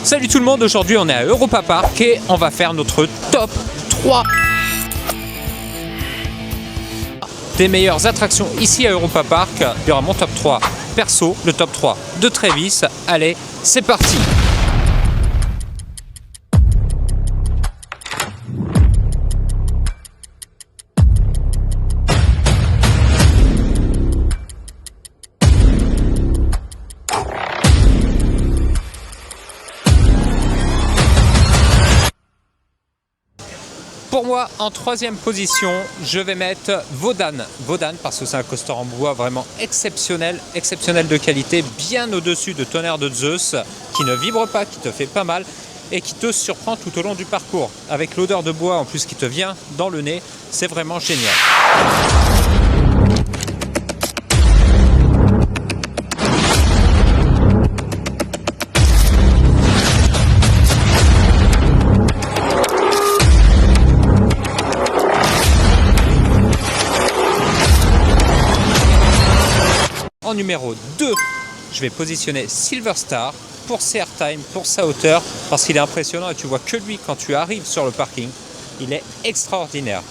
Salut tout le monde, aujourd'hui on est à Europa Park et on va faire notre top 3 des meilleures attractions ici à Europa Park. Il y aura mon top 3 perso, le top 3 de Travis. Allez, c'est parti! Pour moi, en troisième position, je vais mettre Wodan. Wodan parce que c'est un coaster en bois vraiment exceptionnel de qualité, bien au-dessus de Tonnerre de Zeus, qui ne vibre pas, qui te fait pas mal et qui te surprend tout au long du parcours. Avec l'odeur de bois en plus qui te vient dans le nez, c'est vraiment génial. En numéro 2, je vais positionner Silver Star pour ses airtime, pour sa hauteur, parce qu'il est impressionnant et tu vois que lui quand tu arrives sur le parking, il est extraordinaire.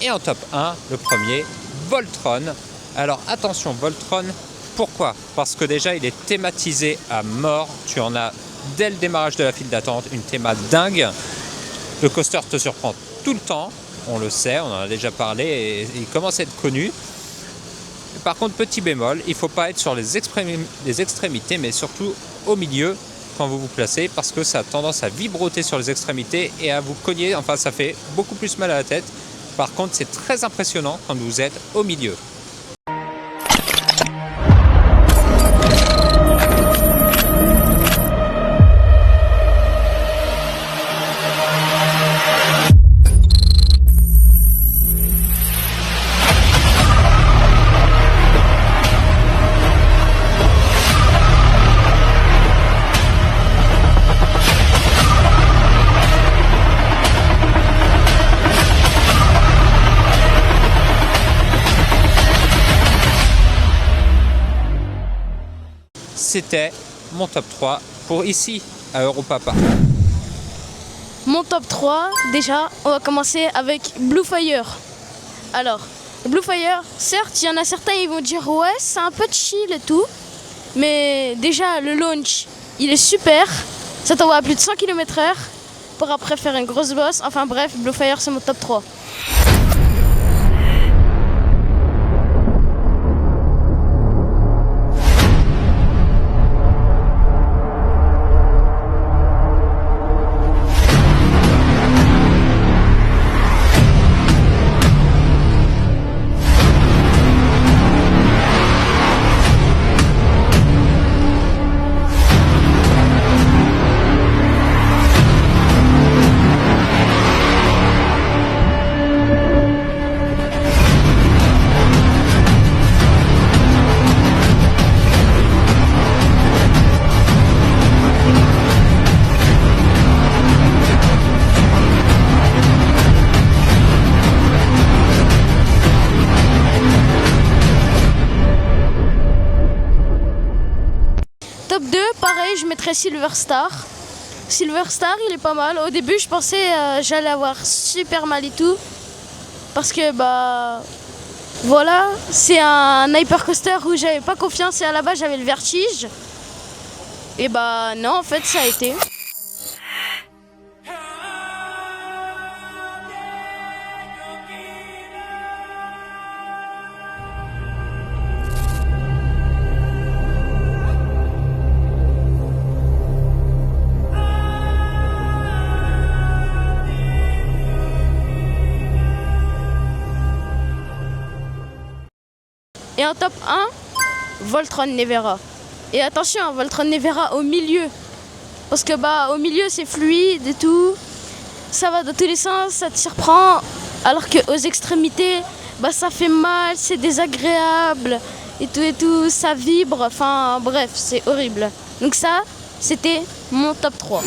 Et en top 1, le premier, Voltron. Alors attention, Voltron, pourquoi? Parce que déjà il est thématisé à mort. Tu en as dès le démarrage de la file d'attente une théma dingue. Le coaster te surprend tout le temps, on le sait, on en a déjà parlé et il commence à être connu. Par contre, petit bémol, il ne faut pas être sur les extrémités, mais surtout au milieu quand vous vous placez, parce que ça a tendance à vibroter sur les extrémités et à vous cogner, enfin ça fait beaucoup plus mal à la tête. Par contre, c'est très impressionnant quand vous êtes au milieu. C'était mon top 3 pour ici à Europa Park. Mon top 3, déjà, on va commencer avec Blue Fire. Alors, Blue Fire, certes, il y en a certains, ils vont dire ouais, c'est un peu chill et tout. Mais déjà, le launch, il est super. Ça t'envoie à plus de 100 km/h pour après faire une grosse bosse. Enfin bref, Blue Fire, c'est mon top 3. Top 2, pareil, je mettrais Silver Star. Silver Star, il est pas mal. Au début, je pensais j'allais avoir super mal et tout. Parce que, voilà, c'est un hypercoaster où j'avais pas confiance et à la base, j'avais le vertige. Et bah non, en fait, ça a été. Et en top 1, Voltron Nevera. Et attention, Voltron Nevera au milieu. Parce que bah au milieu c'est fluide et tout. Ça va dans tous les sens, ça te surprend. Alors qu'aux extrémités, bah ça fait mal, c'est désagréable. Et tout, ça vibre. Enfin bref, c'est horrible. Donc ça, c'était mon top 3.